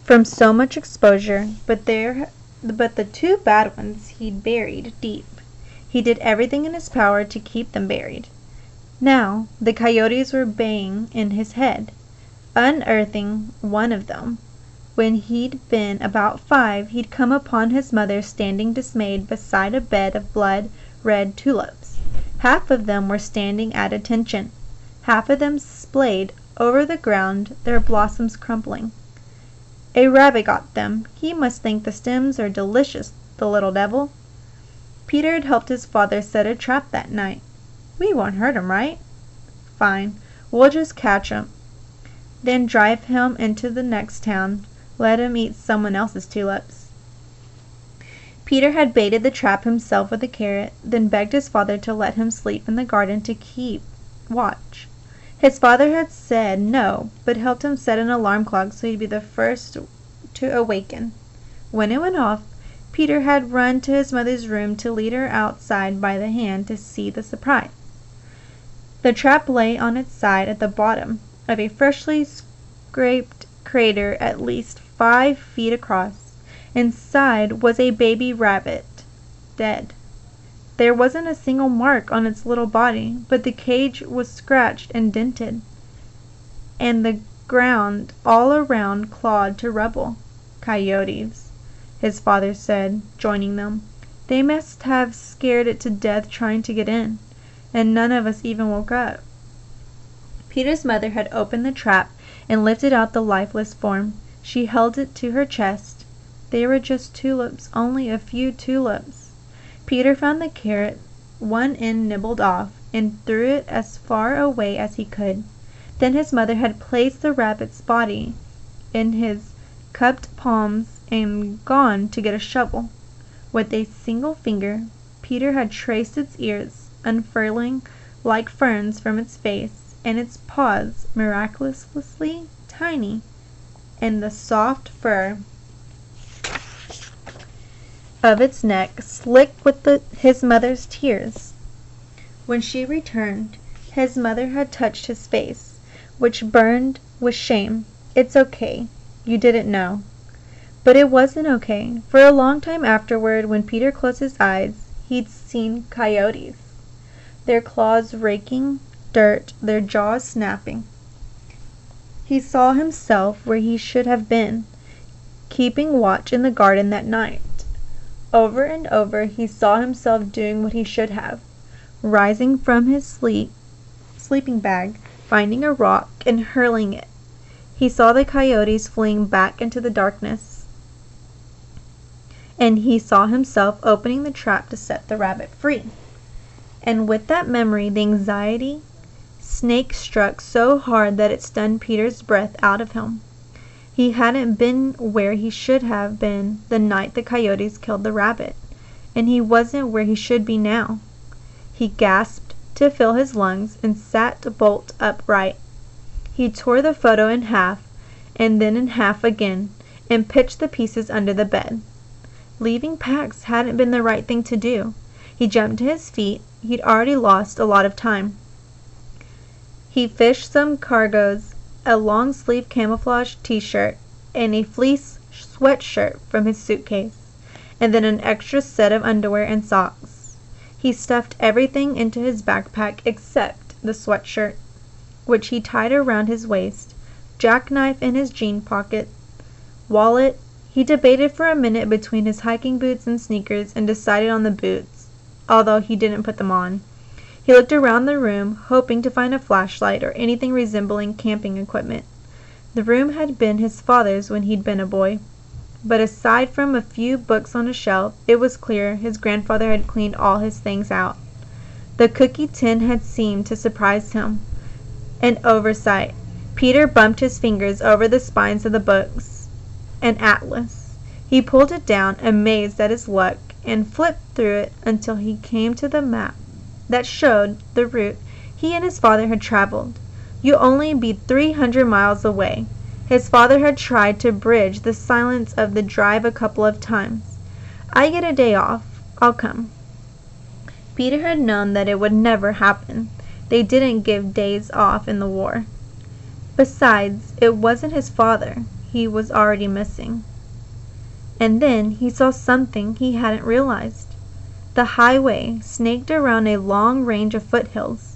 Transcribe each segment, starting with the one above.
from so much exposure, but the two bad ones he'd buried deep. He did everything in his power to keep them buried. Now the coyotes were baying in his head, unearthing one of them. When he'd been about 5, he'd come upon his mother standing dismayed beside a bed of blood-red tulips. Half of them were standing at attention, half of them splayed over the ground, their blossoms crumpling. A rabbit got them. He must think the stems are delicious, the little devil. Peter had helped his father set a trap that night. We won't hurt him, right? Fine, we'll just catch him, then drive him into the next town. Let him eat someone else's tulips. Peter had baited the trap himself with a carrot, then begged his father to let him sleep in the garden to keep watch. His father had said no, but helped him set an alarm clock so he'd be the first to awaken. When it went off, Peter had run to his mother's room to lead her outside by the hand to see the surprise. The trap lay on its side at the bottom of a freshly scraped crater at least 5 feet across. Inside was a baby rabbit, dead. There wasn't a single mark on its little body, but the cage was scratched and dented, and the ground all around clawed to rubble. Coyotes, his father said, joining them. They must have scared it to death trying to get in, and none of us even woke up. Peter's mother had opened the trap and lifted out the lifeless form. She held it to her chest. They were just tulips, only a few tulips. Peter found the carrot, one end nibbled off, and threw it as far away as he could. Then his mother had placed the rabbit's body in his cupped palms and gone to get a shovel. With a single finger, Peter had traced its ears, unfurling like ferns from its face, and its paws, miraculously tiny, and the soft fur of its neck slick with his mother's tears. When she returned, his mother had touched his face, which burned with shame. It's okay. You didn't know. But it wasn't okay. For a long time afterward, when Peter closed his eyes, he'd seen coyotes, their claws raking dirt, their jaws snapping. He saw himself where he should have been, keeping watch in the garden that night. Over and over he saw himself doing what he should have, rising from his sleeping bag, finding a rock, and hurling it. He saw the coyotes fleeing back into the darkness, and he saw himself opening the trap to set the rabbit free. And with that memory, the anxiety snake struck so hard that it stunned Peter's breath out of him. He hadn't been where he should have been the night the coyotes killed the rabbit, and he wasn't where he should be now. He gasped to fill his lungs and sat bolt upright. He tore the photo in half, and then in half again, and pitched the pieces under the bed. Leaving Pax hadn't been the right thing to do. He jumped to his feet. He'd already lost a lot of time. He fished some cargoes, a long-sleeve camouflage t-shirt, and a fleece sweatshirt from his suitcase, and then an extra set of underwear and socks. He stuffed everything into his backpack except the sweatshirt, which he tied around his waist, jackknife in his jean pocket, wallet. He debated for a minute between his hiking boots and sneakers and decided on the boots, although he didn't put them on. He looked around the room, hoping to find a flashlight or anything resembling camping equipment. The room had been his father's when he'd been a boy, but aside from a few books on a shelf, it was clear his grandfather had cleaned all his things out. The cookie tin had seemed to surprise him. An oversight. Peter bumped his fingers over the spines of the books. An atlas. He pulled it down, amazed at his luck, and flipped through it until he came to the map that showed the route he and his father had traveled. You'd only be 300 miles away. His father had tried to bridge the silence of the drive a couple of times. I get a day off. I'll come. Peter had known that it would never happen. They didn't give days off in the war. Besides, it wasn't his father. he was already missing. And then he saw something he hadn't realized. The highway snaked around a long range of foothills.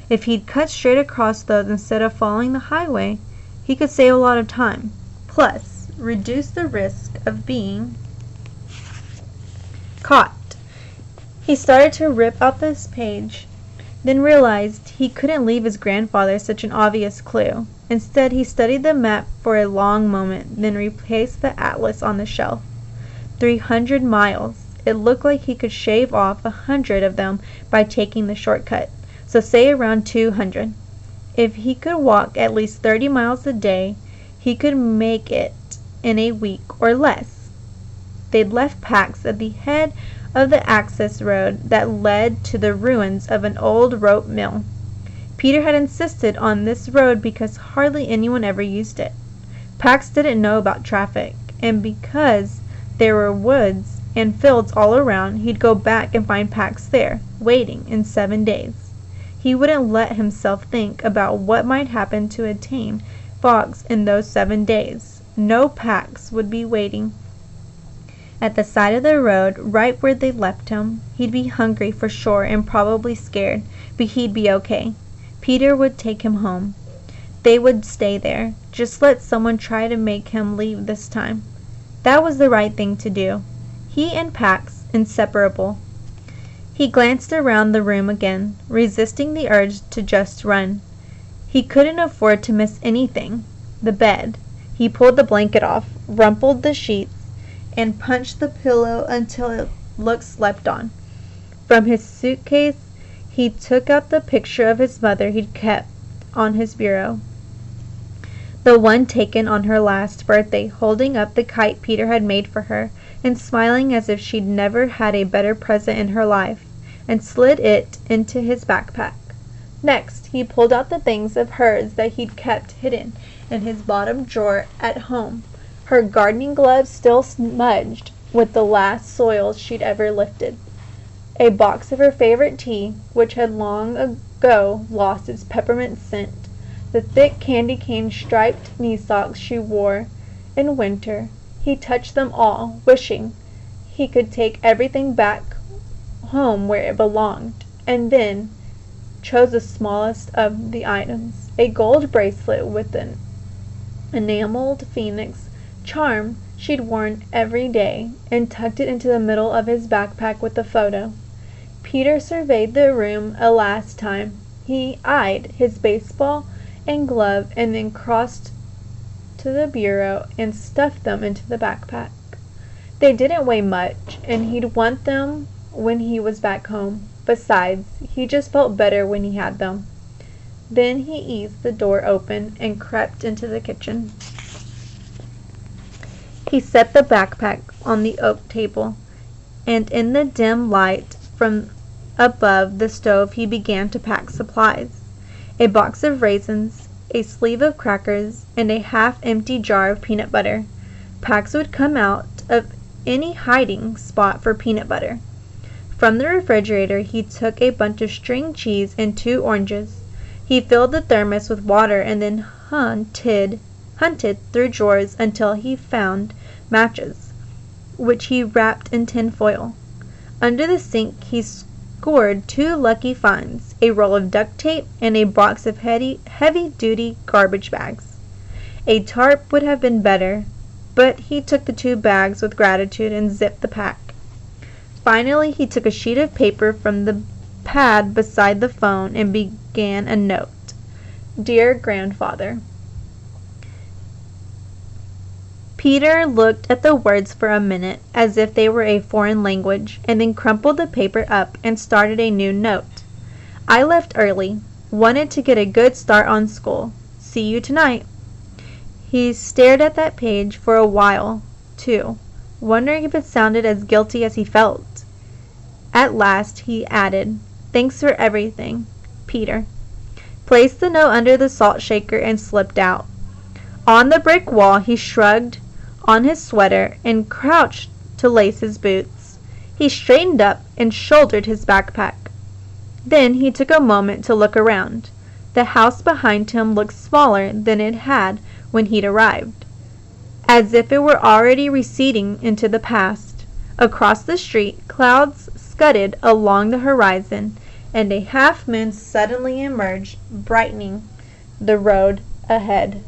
If he'd cut straight across those instead of following the highway, he could save a lot of time, plus reduce the risk of being caught. He started to rip out this page, then realized he couldn't leave his grandfather such an obvious clue. Instead, he studied the map for a long moment, then replaced the atlas on the shelf. 300 miles. It looked like he could shave off 100 of them by taking the shortcut, so say around 200. If he could walk at least 30 miles a day, he could make it in a week or less. They'd left Pax at the head of the access road that led to the ruins of an old rope mill. Peter had insisted on this road because hardly anyone ever used it. Pax didn't know about traffic, and because there were woods and fields all around, he'd go back and find Pax there, waiting in 7 days. He wouldn't let himself think about what might happen to a tame fox in those 7 days. No, Pax would be waiting at the side of the road, right where they left him. He'd be hungry for sure and probably scared, but he'd be okay. Peter would take him home. They would stay there. Just let someone try to make him leave this time. That was the right thing to do. He and Pax, inseparable. He glanced around the room again, resisting the urge to just run. He couldn't afford to miss anything. The bed. He pulled the blanket off, rumpled the sheets, and punched the pillow until it looked slept on. From his suitcase, he took out the picture of his mother he'd kept on his bureau. The one taken on her last birthday, holding up the kite Peter had made for her, and smiling as if she'd never had a better present in her life, and slid it into his backpack. Next, he pulled out the things of hers that he'd kept hidden in his bottom drawer at home. Her gardening gloves still smudged with the last soil she'd ever lifted. A box of her favorite tea, which had long ago lost its peppermint scent. The thick candy cane striped knee socks she wore in winter. He touched them all, wishing he could take everything back home where it belonged, and then chose the smallest of the items, a gold bracelet with an enameled phoenix charm she'd worn every day, and tucked it into the middle of his backpack with the photo. Peter surveyed the room a last time. He eyed his baseball and glove, and then crossed to the bureau and stuffed them into the backpack. They didn't weigh much, and he'd want them when he was back home. Besides, he just felt better when he had them. Then he eased the door open and crept into the kitchen. He set the backpack on the oak table, and in the dim light from above the stove he began to pack supplies. A box of raisins, a sleeve of crackers, and a half-empty jar of peanut butter. Pax would come out of any hiding spot for peanut butter. From the refrigerator he took a bunch of string cheese and 2 oranges. He filled the thermos with water and then hunted through drawers until he found matches, which he wrapped in tin foil. Under the sink he scored 2 lucky finds, a roll of duct tape and a box of heavy-duty garbage bags. A tarp would have been better, but he took the 2 bags with gratitude and zipped the pack. Finally, he took a sheet of paper from the pad beside the phone and began a note. Dear Grandfather. Peter looked at the words for a minute as if they were a foreign language, and then crumpled the paper up and started a new note. I left early. Wanted to get a good start on school. See you tonight. He stared at that page for a while, too, wondering if it sounded as guilty as he felt. At last he added, Thanks for everything, Peter. Placed the note under the salt shaker and slipped out. On the brick wall he shrugged on his sweater and crouched to lace his boots. He straightened up and shouldered his backpack. Then he took a moment to look around. The house behind him looked smaller than it had when he'd arrived. as if it were already receding into the past. Across the street, clouds scudded along the horizon, and a half moon suddenly emerged, brightening the road ahead.